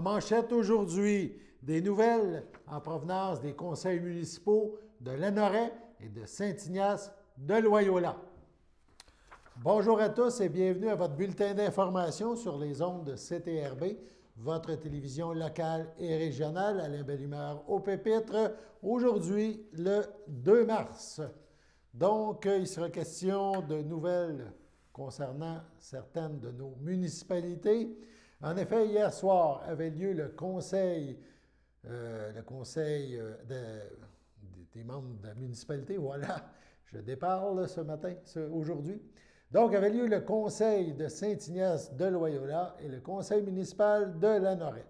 En manchette aujourd'hui, des nouvelles en provenance des conseils municipaux de Lanoret et de Saint-Ignace de Loyola. Bonjour à tous et bienvenue à votre bulletin d'information sur les ondes de CTRB, votre télévision locale et régionale. Alain Belle-Humeur au pépitre. Aujourd'hui, le 2 mars. Donc, il sera question de nouvelles concernant certaines de nos municipalités. En effet, hier soir avait lieu le conseil des membres de la municipalité. Voilà, je déparle ce matin, aujourd'hui. Donc, avait lieu le conseil de Saint-Ignace de Loyola et le conseil municipal de Lanoret.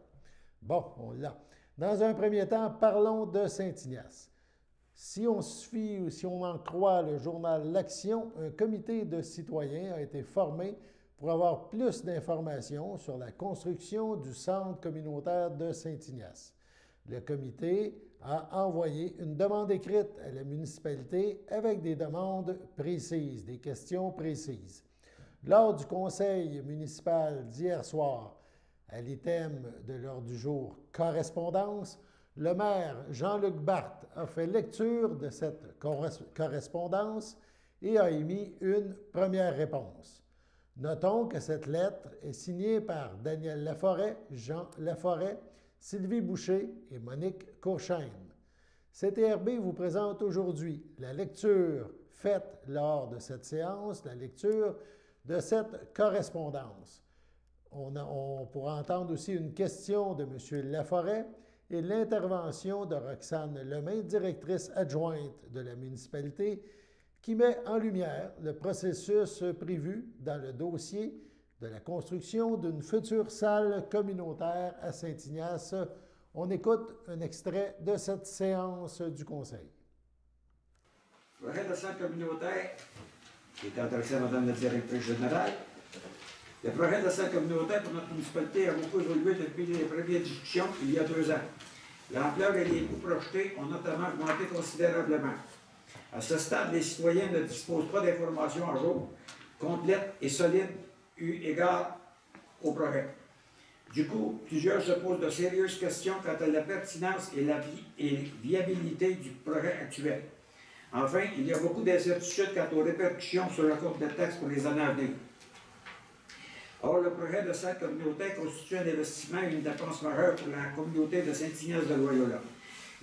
Bon, on l'a. Dans un premier temps, parlons de Saint-Ignace. Si on se fie ou si on en croit le journal L'Action, un comité de citoyens a été formé pour avoir plus d'informations sur la construction du centre communautaire de Saint-Ignace. Le comité a envoyé une demande écrite à la municipalité avec des demandes précises, des questions précises. Lors du conseil municipal d'hier soir, à l'item de l'ordre du jour « Correspondance », le maire Jean-Luc Barthe a fait lecture de cette correspondance et a émis une première réponse. Notons que cette lettre est signée par Daniel Laforêt, Jean Laforêt, Sylvie Boucher et Monique Courchaine. CTRB vous présente aujourd'hui la lecture faite lors de cette séance, la lecture de cette correspondance. On pourra entendre aussi une question de M. Laforêt et l'intervention de Roxane Lemay, directrice adjointe de la municipalité, qui met en lumière le processus prévu dans le dossier de la construction d'une future salle communautaire à Saint-Ignace. On écoute un extrait de cette séance du conseil. Le projet de salle communautaire, qui est adressé à Mme la directrice générale, le projet de salle communautaire pour notre municipalité a beaucoup évolué depuis les premières discussions il y a 2 ans. L'ampleur et les coûts projetés ont notamment augmenté considérablement. À ce stade, les citoyens ne disposent pas d'informations à jour, complètes et solides eu égard au projet. Du coup, plusieurs se posent de sérieuses questions quant à la pertinence et la viabilité du projet actuel. Enfin, il y a beaucoup d'incertitudes quant aux répercussions sur le compte de taxes pour les années à venir. Or, le projet de salle communautaire constitue un investissement et une dépense majeure pour la communauté de Saint-Ignace de Loyola.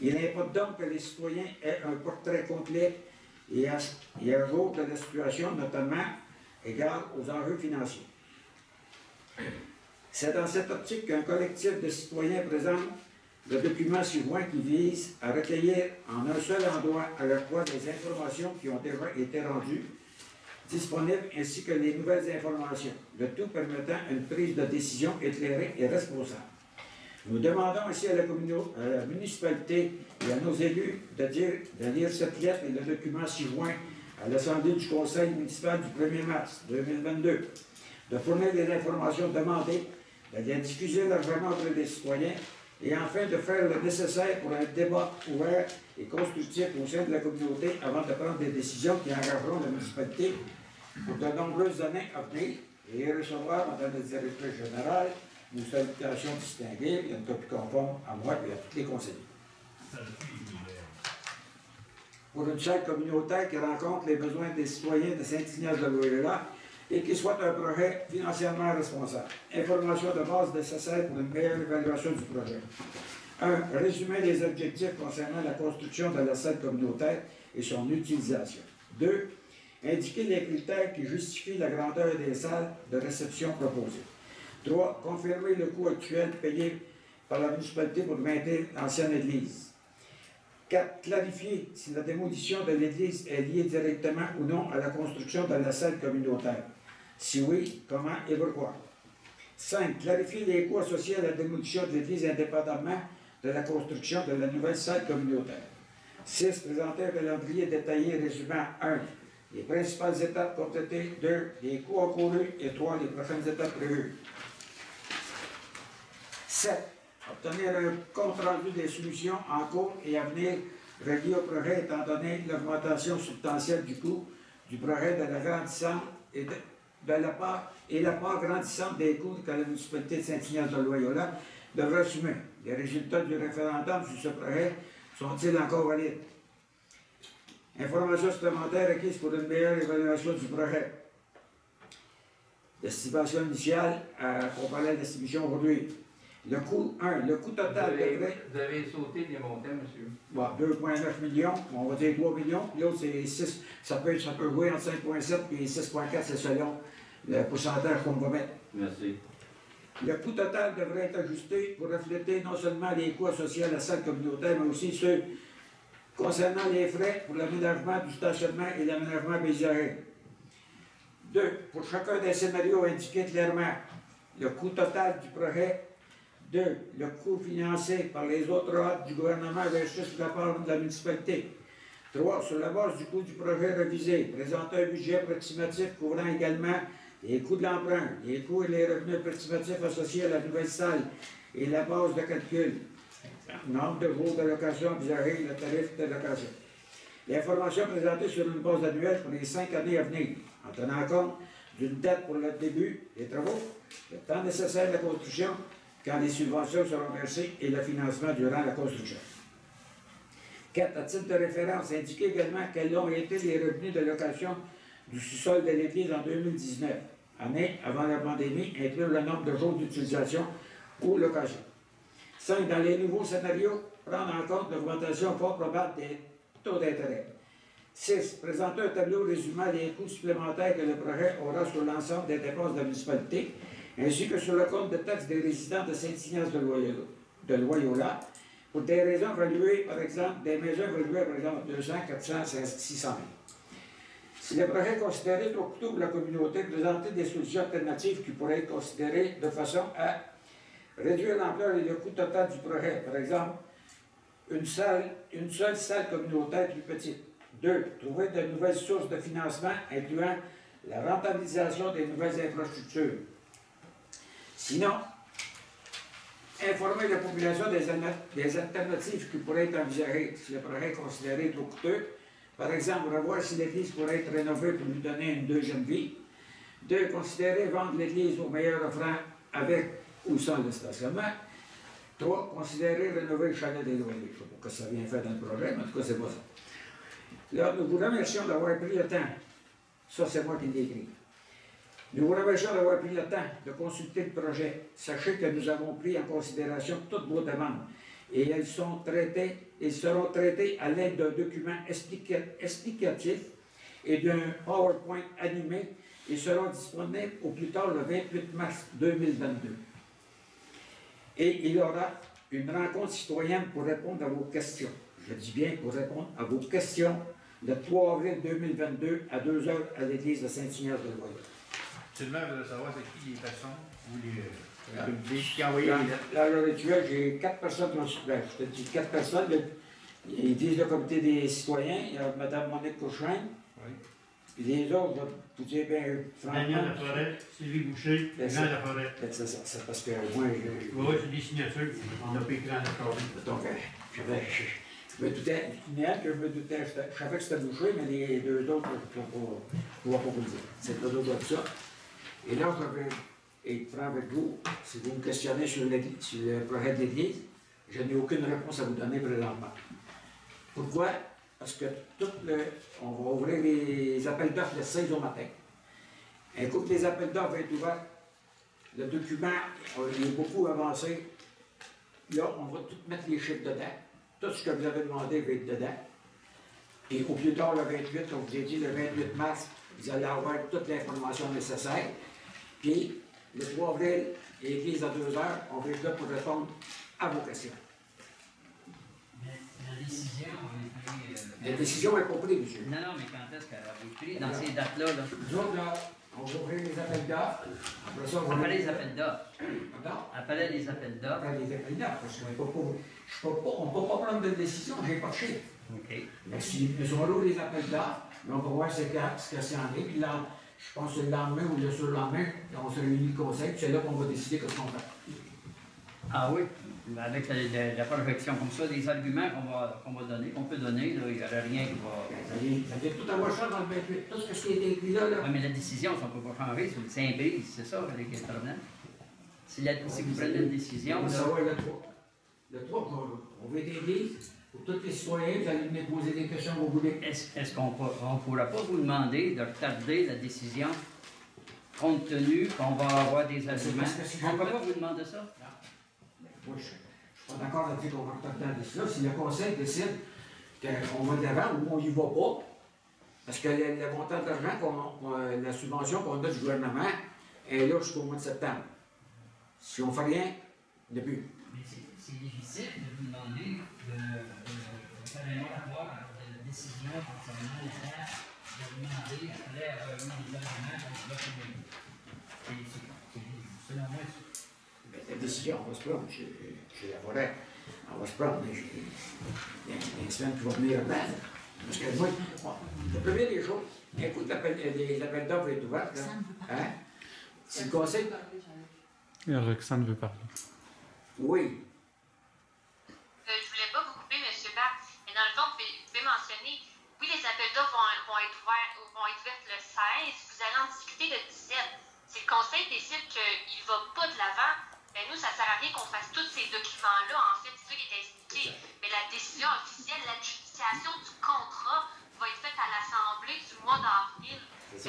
Il importe donc que les citoyens aient un portrait complet et à jour de la situation, notamment égard aux enjeux financiers. C'est dans cette optique qu'un collectif de citoyens présente le document suivant qui vise à recueillir en un seul endroit à la fois les informations qui ont déjà été rendues disponibles ainsi que les nouvelles informations, le tout permettant une prise de décision éclairée et responsable. Nous demandons ainsi à la municipalité et à nos élus de lire cette lettre et le document ci-joint à l'Assemblée du Conseil municipal du 1er mars 2022, de fournir les informations demandées, de les diffuser largement auprès des citoyens et enfin de faire le nécessaire pour un débat ouvert et constructif au sein de la communauté avant de prendre des décisions qui engageront la municipalité pour de nombreuses années à venir et recevoir, Mme la directrice générale, une salutation distinguée et une copie conforme à moi et à tous les conseillers. Pour une salle communautaire qui rencontre les besoins des citoyens de Saint-Ignace de Loyola et qui soit un projet financièrement responsable. Information de base nécessaire pour une meilleure évaluation du projet. 1. Résumé des objectifs concernant la construction de la salle communautaire et son utilisation. 2. Indiquer les critères qui justifient la grandeur des salles de réception proposées. 3. Confirmer le coût actuel payé par la municipalité pour maintenir l'ancienne église. 4. Clarifier si la démolition de l'église est liée directement ou non à la construction de la salle communautaire. Si oui, comment et pourquoi. 5. Clarifier les coûts associés à la démolition de l'église indépendamment de la construction de la nouvelle salle communautaire. 6. Présenter un calendrier détaillé résumant 1. Les principales étapes complétées, 2. Les coûts encourus et 3. Les prochaines étapes prévues. 7. Obtenir un compte-rendu des solutions en cours et à venir reliées au projet étant donné l'augmentation substantielle du coût du projet de la grandissante et la part grandissante des coûts que la municipalité de Saint-Ignace de Loyola devra assumer. Les résultats du référendum sur ce projet sont-ils encore valides? Informations supplémentaires requises pour une meilleure évaluation du projet. L'estimation initiale comparée à l'estimation aujourd'hui. Le coût total devrait... Vous avez sauté des montants, monsieur. Bon, 2,9 millions, on va dire 3 millions, puis l'autre c'est 6, ça peut jouer entre 5,7 et 6,4, c'est selon le pourcentage qu'on va mettre. Merci. Le coût total devrait être ajusté pour refléter non seulement les coûts associés à la salle communautaire, mais aussi ceux concernant les frais pour l'aménagement du stationnement et l'aménagement paysagé. 2. Pour chacun des scénarios indiqués clairement le coût total du projet. 2. Le coût financé par les autres ordres du gouvernement versus la part de la municipalité. 3. Sur la base du coût du projet révisé, présenter un budget approximatif couvrant également les coûts de l'emprunt, les coûts et les revenus approximatifs associés à la nouvelle salle et la base de calcul. Nombre de jours de location envisagé et le tarif de location. L'information présentée sur une base annuelle pour les 5 années à venir, en tenant compte d'une date pour le début des travaux, le temps nécessaire de la construction, quand les subventions seront versées et le financement durant la construction. 4. À titre de référence, indiquez également quels ont été les revenus de location du sous-sol de l'église en 2019, année avant la pandémie, inclure le nombre de jours d'utilisation ou location. 5. Dans les nouveaux scénarios, prendre en compte l'augmentation fort probable des taux d'intérêt. 6. Présenter un tableau résumant les coûts supplémentaires que le projet aura sur l'ensemble des dépenses de la municipalité, ainsi que sur le compte de taxes des résidents de Saint-Ignace de Loyola, pour des raisons valuées, par exemple, des maisons valuées, par exemple, 200, 400, 600 000. Si le projet est considéré trop coûteux pour la communauté, présenter des solutions alternatives qui pourraient être considérées de façon à réduire l'ampleur et le coût total du projet. Par exemple, une seule salle communautaire plus petite. 2. Trouver de nouvelles sources de financement, incluant la rentabilisation des nouvelles infrastructures. Sinon, informer la population des alternatives qui pourraient être envisagées si le projet est considéré trop coûteux. Par exemple, revoir si l'église pourrait être rénovée pour lui donner une deuxième vie. 2. Considérer vendre l'église au meilleur offrant avec ou sans le stationnement. 3. Considérer rénover le chalet des loyers. Je ne sais pas que ça vient faire dans le projet, mais en tout cas, c'est pas ça. Là, nous vous remercions d'avoir pris le temps. Ça, c'est moi qui l'ai écrit. Nous vous remercions d'avoir pris le temps de consulter le projet. Sachez que nous avons pris en considération toutes vos demandes et elles seront traitées à l'aide d'un document explicatif et d'un PowerPoint animé et seront disponibles au plus tard le 28 mars 2022. Et il y aura une rencontre citoyenne pour répondre à vos questions. Je dis bien pour répondre à vos questions le 3 avril 2022 à 2 h à l'église de Saint-Ignace de Loyola. Seulement, je veux savoir c'est qui les personnes ou les qui ont envoyé les lettres. Là, à l'heure actuelle, j'ai 4 personnes qui ont suppléé. Je te dis 4 personnes. Ils disent le comité des citoyens. Il y a Mme Monique Cochrain. Oui. Puis les autres, vous dire bien franchement. Daniel Laforêt, Sylvie Boucher, Jean Laforêt. C'est ça, c'est parce que moi, Oui, c'est des signatures. On n'a pas écrit en accordé. donc, je me doutais, il y en a que je me doutais, je savais que c'était Boucher, mais les deux autres, je ne vais pas vous le dire. C'est pas d'autre que ça. Et là, je vais être franc avec vous. Si vous me questionnez sur le projet de l'Église, je n'ai aucune réponse à vous donner présentement. Pourquoi? Parce que on va ouvrir les appels d'offres le 16 au matin. Un coup que les appels d'offres vont être ouverts, le document il est beaucoup avancé. Là, on va tout mettre les chiffres dedans. Tout ce que vous avez demandé va être dedans. Et au plus tard, le 28, comme je vous ai dit, le 28 mars, vous allez avoir toute l'information nécessaire. Puis, le 3 avril, l'église à 2 h, on va être là pour répondre à vos questions. La décision a été... La décision n'est pas prise, monsieur. Non, non, mais quand est-ce qu'elle a été prise? Dans ces dates-là, là. Nous autres, là, on va ouvrir les appels d'offres. Après ça, on va... Appelez les appels d'offres. Pardon? Appelez les appels d'offres. Après les appels d'offres, parce qu'on ne peut pas prendre de décision, j'ai pas de chiffre. OK. Mais si nous allons les appels d'offres, on va voir ce que c'est en est, puis là, je pense que le lendemain ou le surlendemain, on se réunit le conseil, puis c'est là qu'on va décider ce qu'on fait. Ah oui, avec la projection comme ça, des arguments qu'on va donner, qu'on peut donner, là, il n'y aura rien qui va... Ça vient tout avoir ça dans le 28. Tout ce qui est écrit là. Oui, mais la décision, ça ne peut pas changer, c'est le Saint-Brise, c'est ça, avec le problème. Si vous prenez une décision, On veut là, savoir le 3. Le 3, on veut t'aider pour tous les citoyens, vous allez venir poser des questions que vous voulez. est-ce qu'on ne pourra pas vous demander de retarder la décision compte tenu qu'on va avoir des arguments? parce que si On ne je- peut pas vous demander ça? Moi, je ne suis pas d'accord avec qu'on va retarder la décision. Si le conseil décide qu'on va de l'avant ou on n'y va pas, parce que le montant d'argent, la subvention qu'on a du gouvernement est là jusqu'au mois de septembre. Si on ne fait rien, il n'y a plus. Mais c'est difficile de vous demander de faire un moratoire de la décision concernant les terres, de demander après des arguments qu'on va faire. Selon moi, La décision, on va se prendre. Chez la forêt, on va se prendre. Il y a une semaine qui va venir avant. Parce que moi, la première des choses, écoute, les appels d'offres est ouvert. Là. Hein? Si le conseil. Roxane veut parler. Oui. Je voulais pas vous couper, M. Bach, mais dans le fond, vous pouvez mentionner, oui, les appels d'offres vont être ouverts le 16, vous allez en discuter le 17. Si le conseil décide qu'il ne va pas de l'avant, ben nous, ça ne sert à rien qu'on fasse tous ces documents-là. En fait, c'est ça qui est expliqué. Mais la décision officielle, l'adjudication du contrat va être faite à l'Assemblée du mois d'avril, qui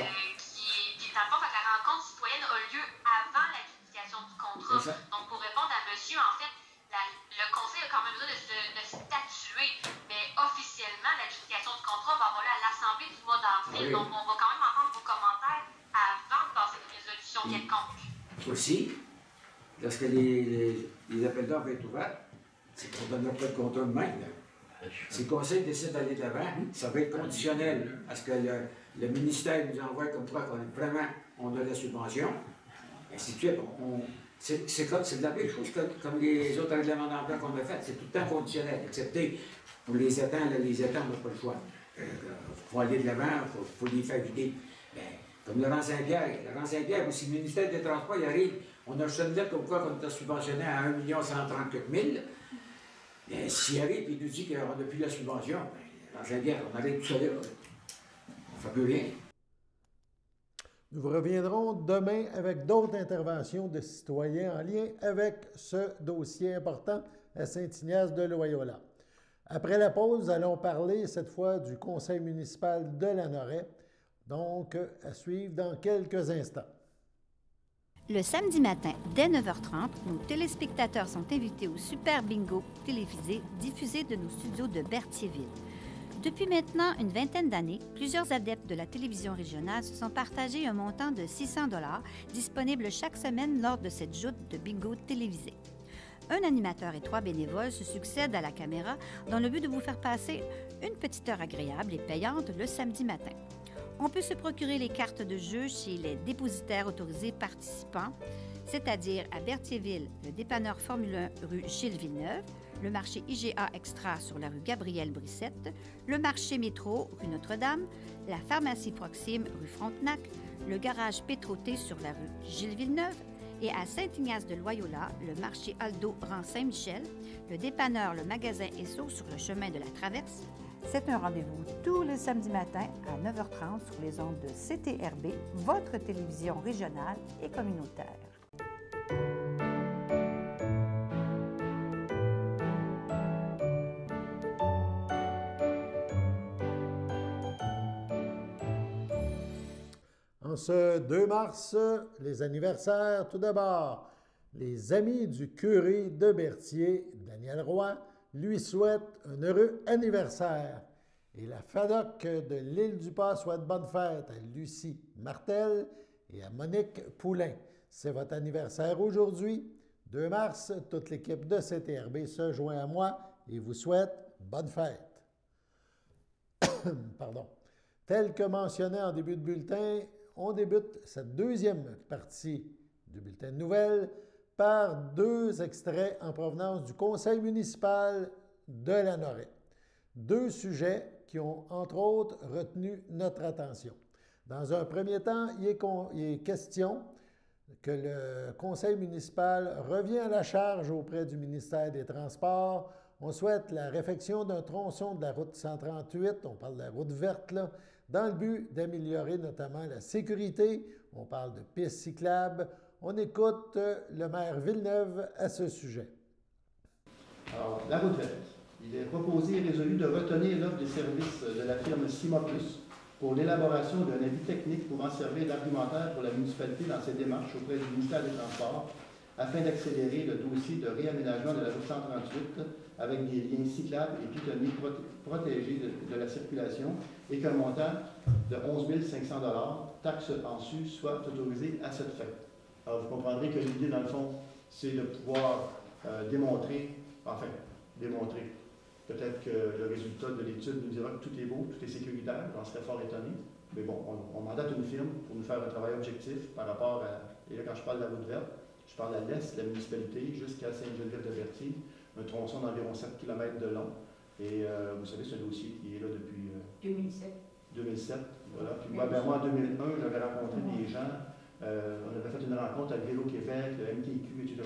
dans le fond, fait que la rencontre citoyenne a lieu avant l'adjudication du contrat. Donc, pour répondre à monsieur, en fait, le conseil a quand même besoin de statuer, mais officiellement, l'adjudication du contrat va avoir lieu à l'Assemblée du mois d'avril. Oui. Donc, on va quand même entendre vos commentaires avant de passer une résolution quelconque. Aussi, lorsque les appels d'offres vont être ouverts, c'est qu'on ne donnera pas de contrat de même. Là. Si le conseil décide d'aller de l'avant, ça va être conditionnel à ce que le ministère nous envoie comme quoi on a la subvention, et ainsi de suite. C'est de la même chose comme les autres règlements d'emploi qu'on a fait, c'est tout le temps conditionnel, excepté pour les étangs, on n'a pas le choix. Il faut aller de l'avant, il faut les faire vider. Ben, comme Laurent Saint-Pierre, si le ministère des Transports il arrive, on a juste une lettre comme quoi on était subventionné à 1 134 000. S'il arrive et il nous dit qu'on n'a plus la subvention, ben, Laurent Saint-Pierre, on arrête tout ça là. On ne fait plus rien. Nous reviendrons demain avec d'autres interventions de citoyens en lien avec ce dossier important à Saint-Ignace de Loyola. Après la pause, nous allons parler cette fois du conseil municipal de Lanoraie, donc à suivre dans quelques instants. Le samedi matin, dès 9h30, nos téléspectateurs sont invités au Super Bingo télévisé diffusé de nos studios de Berthierville. Depuis maintenant une vingtaine d'années, plusieurs adeptes de la télévision régionale se sont partagés un montant de 600 $ disponible chaque semaine lors de cette joute de bingo télévisé. Un animateur et 3 bénévoles se succèdent à la caméra dans le but de vous faire passer une petite heure agréable et payante le samedi matin. On peut se procurer les cartes de jeu chez les dépositaires autorisés participants, c'est-à-dire à Berthierville, le dépanneur Formule 1 rue Gilles Villeneuve, le marché IGA Extra sur la rue Gabrielle Brissette, le marché Métro rue Notre-Dame, la pharmacie Proxime rue Frontenac, le garage Pétroté sur la rue Gilles Villeneuve et à Saint-Ignace de Loyola, le marché Aldo rang Saint-Michel, le dépanneur Le Magasin Esso sur le chemin de la Traverse. C'est un rendez-vous tous les samedis matins à 9h30 sur les ondes de CTRB, votre télévision régionale et communautaire. En ce 2 mars, les anniversaires, tout d'abord, les amis du curé de Berthier, Daniel Roy, lui souhaitent un heureux anniversaire. Et la FADOC de l'Île-du-Pas souhaite bonne fête à Lucie Martel et à Monique Poulain. C'est votre anniversaire aujourd'hui. 2 mars, toute l'équipe de CTRB se joint à moi et vous souhaite bonne fête. Pardon. Tel que mentionné en début de bulletin, on débute cette deuxième partie du bulletin de nouvelles par 2 extraits en provenance du conseil municipal de Lanoraie. 2 sujets qui ont, entre autres, retenu notre attention. Dans un premier temps, il est question que le conseil municipal revient à la charge auprès du ministère des Transports. On souhaite la réfection d'un tronçon de la route 138, on parle de la route verte, là, dans le but d'améliorer notamment la sécurité. On parle de pistes cyclables, On écoute le maire Villeneuve à ce sujet. Alors, la route verte. Il est proposé et résolu de retenir l'offre des services de la firme Cima Plus pour l'élaboration d'un avis technique pouvant servir d'argumentaire pour la municipalité dans ses démarches auprès du ministère des Transports afin d'accélérer le dossier de réaménagement de la route 138 avec des liens cyclables et piétonniers protégés de la circulation et qu'un montant de 11 500 $, taxes en su, soit autorisé à cette fin. Alors, vous comprendrez que l'idée, dans le fond, c'est de pouvoir démontrer, peut-être que le résultat de l'étude nous dira que tout est beau, tout est sécuritaire, j'en serais fort étonné. Mais bon, on mandate une firme pour nous faire un travail objectif par rapport à, et là quand je parle de la route verte, je parle à l'est de la municipalité jusqu'à Sainte-Geneviève-de-Berthier, un tronçon d'environ 7 km de long. Et vous savez, c'est un dossier qui est là depuis 2007. Voilà. Puis moi, en 2001, j'avais rencontré des gens, on avait fait une rencontre avec Vélo-Québec, le MTQ, etc.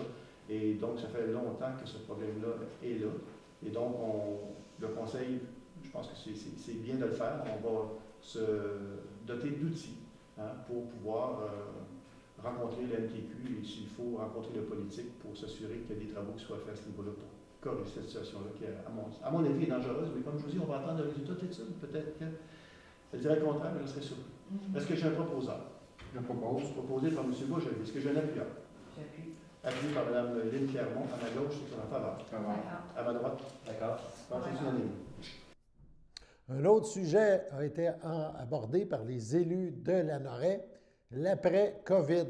Et donc, ça fait longtemps que ce problème-là est là. Et donc, le conseil, je pense que c'est bien de le faire. On va se doter d'outils pour pouvoir rencontrer le MTQ et s'il faut rencontrer le politique pour s'assurer qu'il y a des travaux qui soient faits à ce niveau-là pour corriger cette situation-là qui, à mon avis, est dangereuse. Mais comme je vous dis, on va attendre le résultat de l'étude. Peut-être qu'elle dirait le contraire, mais je serais surpris. Est-ce que j'ai un proposeur? Je propose. Proposé par M. Bush. Est-ce que j'ai un appuyeur? J'appuie. Appuyé par Mme Lynne Clermont. À ma gauche, c'est en faveur. À ma droite. D'accord. Pensez unanime. Un autre sujet a été abordé par les élus de Lanoraie, l'après-COVID.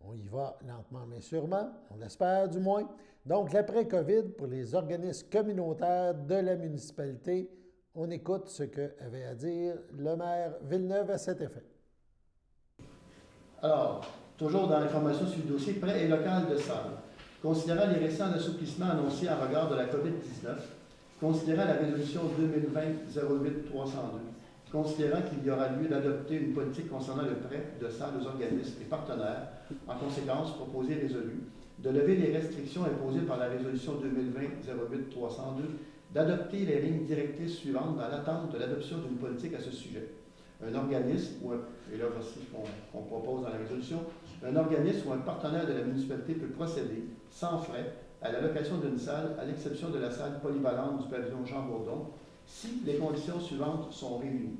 On y va lentement mais sûrement, on l'espère du moins. Donc, l'après-COVID pour les organismes communautaires de la municipalité. On écoute ce qu'avait à dire le maire Villeneuve à cet effet. Alors, toujours dans l'information sur le dossier prêt et local de salle. Considérant les récents assouplissements annoncés en regard de la COVID-19, considérant la résolution 2020-08-302, considérant qu'il y aura lieu d'adopter une politique concernant le prêt de salles aux organismes et partenaires, en conséquence, proposé et résolu, de lever les restrictions imposées par la résolution 2020-08-302, d'adopter les lignes directrices suivantes dans l'attente de l'adoption d'une politique à ce sujet. Un organisme, et là voici ce qu'on propose dans la résolution, un organisme ou un partenaire de la municipalité peut procéder, sans frais, à la location d'une salle, à l'exception de la salle polyvalente du pavillon Jean Bourdon, si les conditions suivantes sont réunies.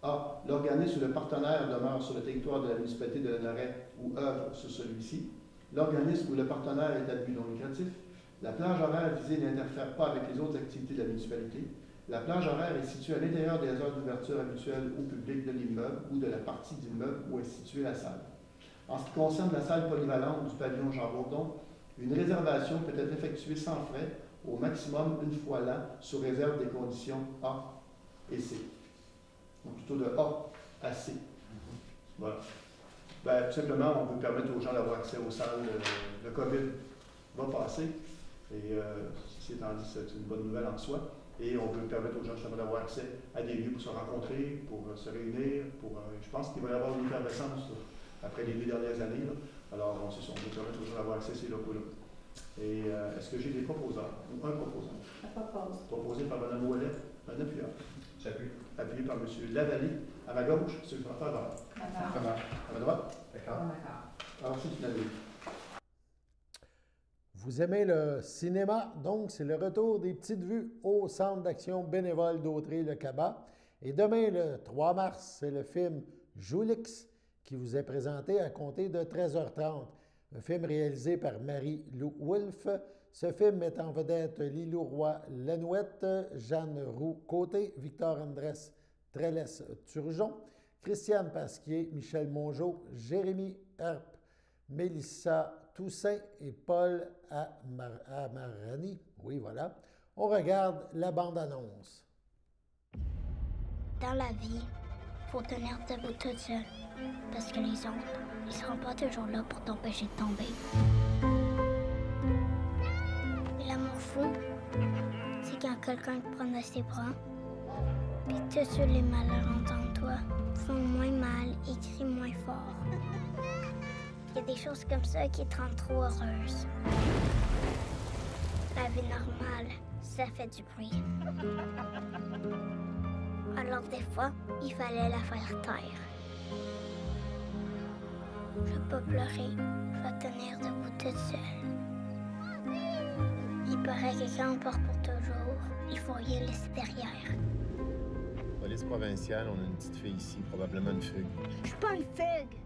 A. L'organisme ou le partenaire demeure sur le territoire de la municipalité de Lanoraie ou œuvre sur celui-ci. L'organisme ou le partenaire est à but non lucratif. La plage horaire visée n'interfère pas avec les autres activités de la municipalité. La plage horaire est située à l'intérieur des heures d'ouverture habituelles au public de l'immeuble ou de la partie d'immeuble où est située la salle. En ce qui concerne la salle polyvalente du pavillon Jean Bourdon, une réservation peut être effectuée sans frais, au maximum une fois l'an, sous réserve des conditions A et C. Donc plutôt de A à C. Voilà. Ben, tout simplement, on peut permettre aux gens d'avoir accès aux salles. Le COVID va passer. Et ceci étant dit, c'est une bonne nouvelle en soi. Et on peut permettre aux gens justement d'avoir accès à des lieux pour se rencontrer, pour se réunir. Je pense qu'il va y avoir une effervescence après les 2 dernières années. Là. Alors, on peut permettre aux gens d'avoir accès à ces locaux-là. Et est-ce que j'ai des proposants ou un proposant? Proposé par Mme Ouellet, un appuyeur. J'appuie. Appuyé par M. Lavallée. À ma gauche, c'est en faveur. À ma droite? D'accord. Alors, c'est unanime. Vous aimez le cinéma? Donc, c'est le retour des Petites Vues au Centre d'action bénévole d'Autrey-le-Cabas. Et demain, le 3 mars, c'est le film Joulix qui vous est présenté à compter de 13h30. Un film réalisé par Marie-Lou Wolfe. Ce film met en vedette Lilou Roy-Lanouette, Jeanne Roux-Côté, Victor Andrés Trélès-Turgeon, Christiane Pasquier, Michel Mongeau, Jérémy Herp, Mélissa Toussaint et Paul Amarani. Oui, voilà. On regarde la bande-annonce. Dans la vie, il faut tenir debout toute seule. Parce que les autres, ils seront pas toujours là pour t'empêcher de tomber. Et l'amour fou, c'est quand quelqu'un te prend dans ses bras, puis tous ceux les malheureux en toi font moins mal et crient moins fort. Il y a des choses comme ça qui te rendent trop heureuse. La vie normale, ça fait du bruit. Alors des fois, il fallait la faire taire. Je veux pas pleurer, va tenir debout toute seule. Il paraît que quand on part pour toujours, il faut rien laisser derrière. Police provinciale, on a une petite fille ici, probablement une fugue. Je suis pas une fugue.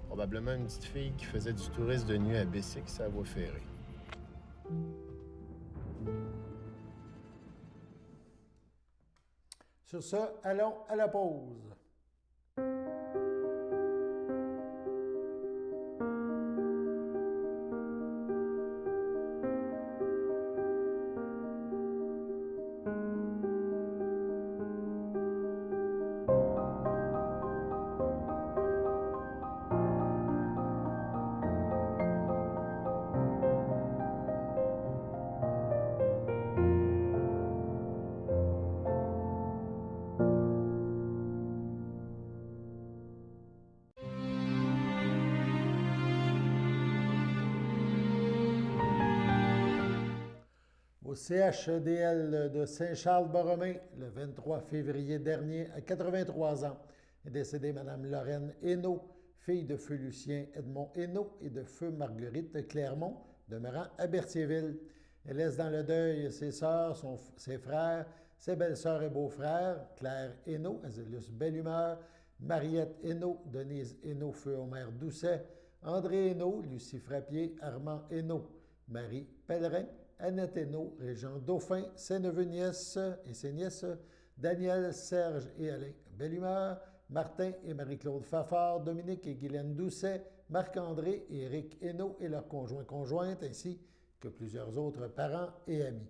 Probablement une petite fille qui faisait du tourisme de nuit à Bessic, sa voie ferrée. Sur ce, allons à la pause. Au CHEDL de Saint-Charles-Borromée, le 23 février dernier, à 83 ans, est décédée Mme Lorraine Hainaut, fille de feu Lucien Edmond Hainaut et de feu Marguerite Clermont, demeurant à Berthierville. Elle laisse dans le deuil ses sœurs, ses frères, ses belles-sœurs et beaux-frères, Claire Hainaut, Azélus Bellumeur, Mariette Hainaut, Denise Hainaut, feu Omer Doucet, André Hainaut, Lucie Frappier, Armand Hainaut, Marie Pellerin, Annette Hainaut, Régent Dauphin, ses neveux-nièces et ses nièces, Daniel, Serge et Alain Bellumeur, Martin et Marie-Claude Fafard, Dominique et Guylaine Doucet, Marc-André et Éric Hainaut et leurs conjoints-conjointes, ainsi que plusieurs autres parents et amis.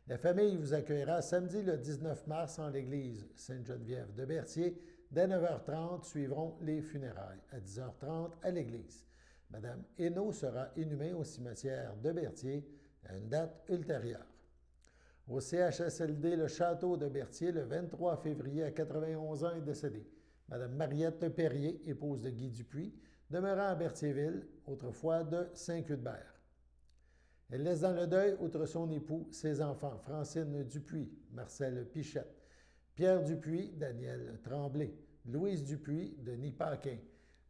La famille vous accueillera samedi le 19 mars en l'église Sainte-Geneviève de Berthier. Dès 9h30, suivront les funérailles. À 10h30, à l'église. Madame Hainaut sera inhumée au cimetière de Berthier à une date ultérieure. Au CHSLD Le Château de Berthier, le 23 février, à 91 ans, est décédée Mme Mariette Perrier, épouse de Guy Dupuis, demeurant à Berthierville, autrefois de Saint-Cuthbert. Elle laisse dans le deuil, outre son époux, ses enfants Francine Dupuis, Marcel Pichette, Pierre Dupuis, Daniel Tremblay, Louise Dupuis, Denis Paquin,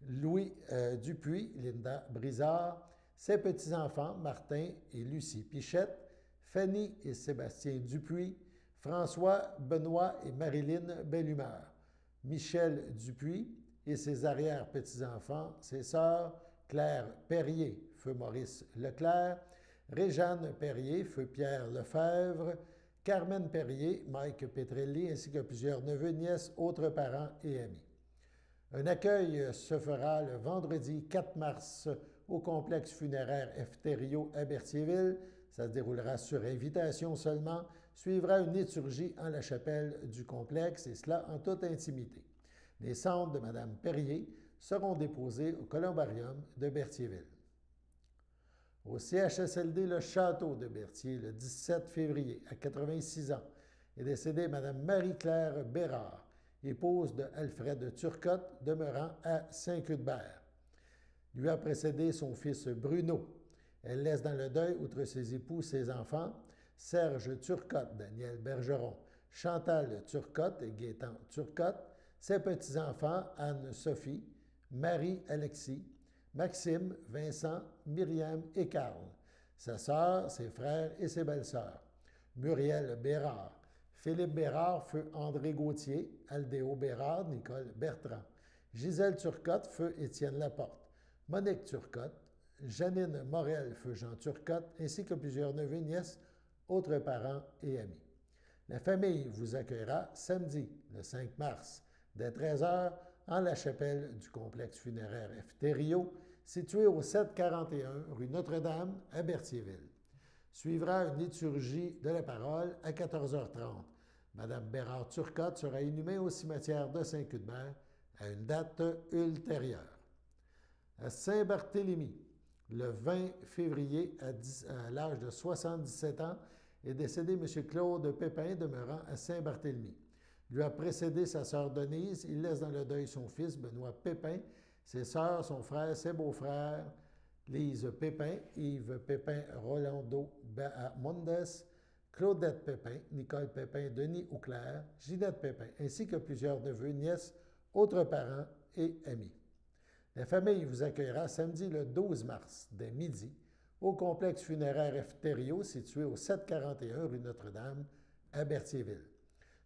Louis Dupuis, Linda Brizard, ses petits-enfants Martin et Lucie Pichette, Fanny et Sébastien Dupuis, François, Benoît et Marilyn Bellumeur, Michel Dupuis et ses arrière-petits-enfants, ses sœurs Claire Perrier, feu Maurice Leclerc, Réjeanne Perrier, feu Pierre Lefebvre, Carmen Perrier, Mike Petrelli, ainsi que plusieurs neveux, nièces, autres parents et amis. Un accueil se fera le vendredi 4 mars au complexe funéraire Efterio à Berthierville. Ça se déroulera sur invitation seulement. Suivra une liturgie en la chapelle du complexe, et cela en toute intimité. Les cendres de Mme Perrier seront déposées au columbarium de Berthierville. Au CHSLD Le Château de Berthier, le 17 février, à 86 ans, est décédée Mme Marie-Claire Bérard, épouse de Alfred Turcotte, demeurant à Saint-Cuthbert. Lui a précédé son fils Bruno. Elle laisse dans le deuil, outre ses époux, ses enfants, Serge Turcotte, Daniel Bergeron, Chantal Turcotte et Gaétan Turcotte, ses petits-enfants Anne-Sophie, Marie-Alexis, Maxime, Vincent, Myriam et Carl, sa sœur, ses frères et ses belles-sœurs, Muriel Bérard, Philippe Bérard, feu André Gauthier, Aldéo Bérard, Nicole Bertrand, Gisèle Turcotte, feu Étienne Laporte, Monique Turcotte, Janine Morel, feu Jean Turcotte, ainsi que plusieurs neveux et nièces, autres parents et amis. La famille vous accueillera samedi, le 5 mars, dès 13h, en la chapelle du complexe funéraire Efterio, situé au 741 rue Notre-Dame à Berthierville. Suivra une liturgie de la parole à 14h30. Mme Bérard Turcotte sera inhumée au cimetière de Saint-Cuthbert à une date ultérieure. À Saint-Barthélemy, le 20 février, à l'âge de 77 ans, est décédé M. Claude Pépin, demeurant à Saint-Barthélemy. Lui a précédé sa sœur Denise. Il laisse dans le deuil son fils, Benoît Pépin, ses sœurs, son frère, ses beaux-frères, Lise Pépin, Yves Pépin, Rolando Bahamondes, Claudette Pépin, Nicole Pépin, Denis Auclair, Ginette Pépin, ainsi que plusieurs neveux, nièces, autres parents et amis. La famille vous accueillera samedi le 12 mars, dès midi, au complexe funéraire Efterio situé au 741 rue Notre-Dame à Berthierville.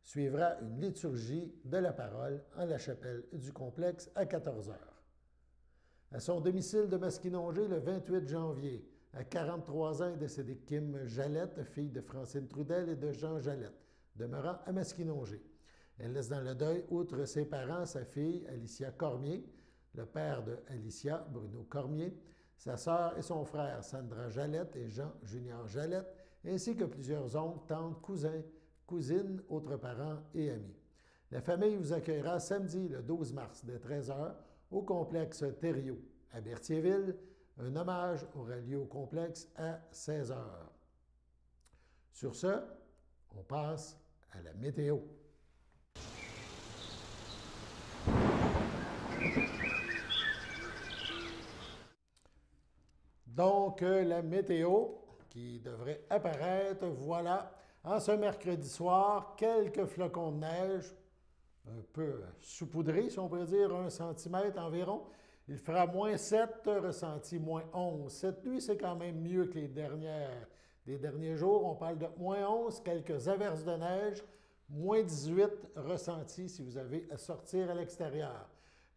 Suivra une liturgie de la parole en la chapelle du complexe à 14 h. À son domicile de Masquinongé, le 28 janvier, à 43 ans, est décédée Kim Jalette, fille de Francine Trudel et de Jean Jalette, demeurant à Masquinongé. Elle laisse dans le deuil, outre ses parents, sa fille Alicia Cormier, le père de Alicia, Bruno Cormier, sa sœur et son frère Sandra Jalette et Jean Junior Jalette, ainsi que plusieurs oncles, tantes, cousins, cousines, autres parents et amis. La famille vous accueillera samedi le 12 mars dès 13 h au complexe Thériault à Berthierville. Un hommage aura lieu au complexe à 16 h. Sur ce, on passe à la météo. Donc, la météo qui devrait apparaître, voilà. En ce mercredi soir, quelques flocons de neige, un peu saupoudrés, si on peut dire, 1 cm environ. Il fera -7, ressenti -11. Cette nuit, c'est quand même mieux que les derniers jours. On parle de -11, quelques averses de neige, -18 ressenti si vous avez à sortir à l'extérieur.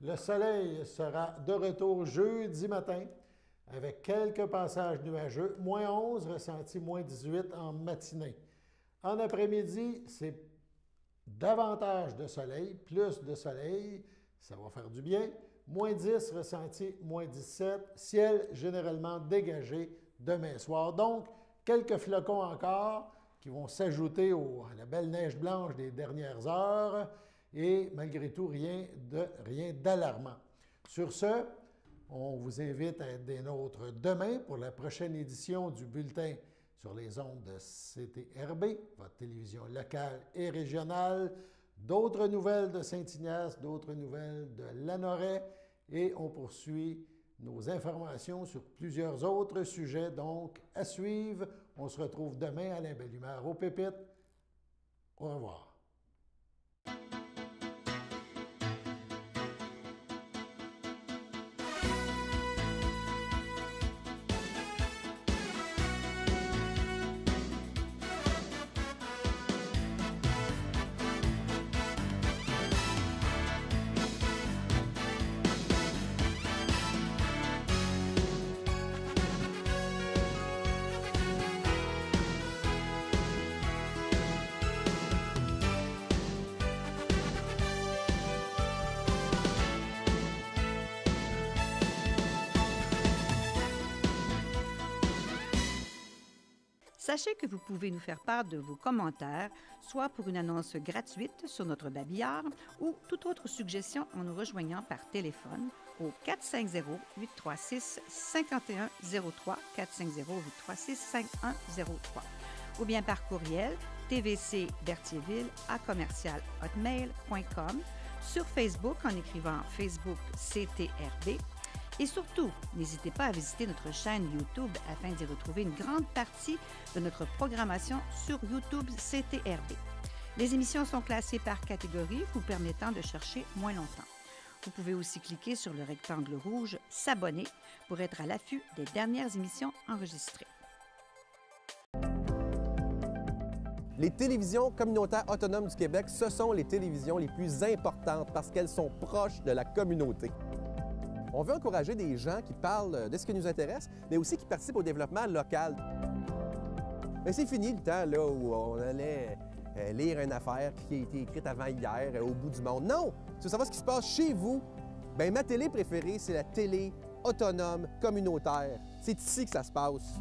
Le soleil sera de retour jeudi matin avec quelques passages nuageux, -11, ressenti -18 en matinée. En après-midi, c'est davantage de soleil, plus de soleil, ça va faire du bien. -10, ressenti -17, ciel généralement dégagé demain soir. Donc, quelques flocons encore qui vont s'ajouter à la belle neige blanche des dernières heures et malgré tout, rien d'alarmant. Sur ce, on vous invite à être des nôtres demain pour la prochaine édition du bulletin sur les ondes de CTRB, votre télévision locale et régionale. D'autres nouvelles de Saint-Ignace, d'autres nouvelles de Lanoraie et on poursuit nos informations sur plusieurs autres sujets. Donc, à suivre. On se retrouve demain à la belle humeur au Pépites. Au revoir. Sachez que vous pouvez nous faire part de vos commentaires, soit pour une annonce gratuite sur notre babillard ou toute autre suggestion en nous rejoignant par téléphone au 450-836-5103, 450-836-5103, ou bien par courriel tvcberthierville@hotmail.com, sur Facebook en écrivant Facebook CTRB. Et surtout, n'hésitez pas à visiter notre chaîne YouTube afin d'y retrouver une grande partie de notre programmation sur YouTube CTRB. Les émissions sont classées par catégorie, vous permettant de chercher moins longtemps. Vous pouvez aussi cliquer sur le rectangle rouge « S'abonner » pour être à l'affût des dernières émissions enregistrées. Les télévisions communautaires autonomes du Québec, ce sont les télévisions les plus importantes parce qu'elles sont proches de la communauté. On veut encourager des gens qui parlent de ce qui nous intéresse, mais aussi qui participent au développement local. Mais c'est fini le temps là, où on allait lire une affaire qui a été écrite avant hier au bout du monde. Non! Tu veux savoir ce qui se passe chez vous? Bien, ma télé préférée, c'est la télé autonome communautaire. C'est ici que ça se passe.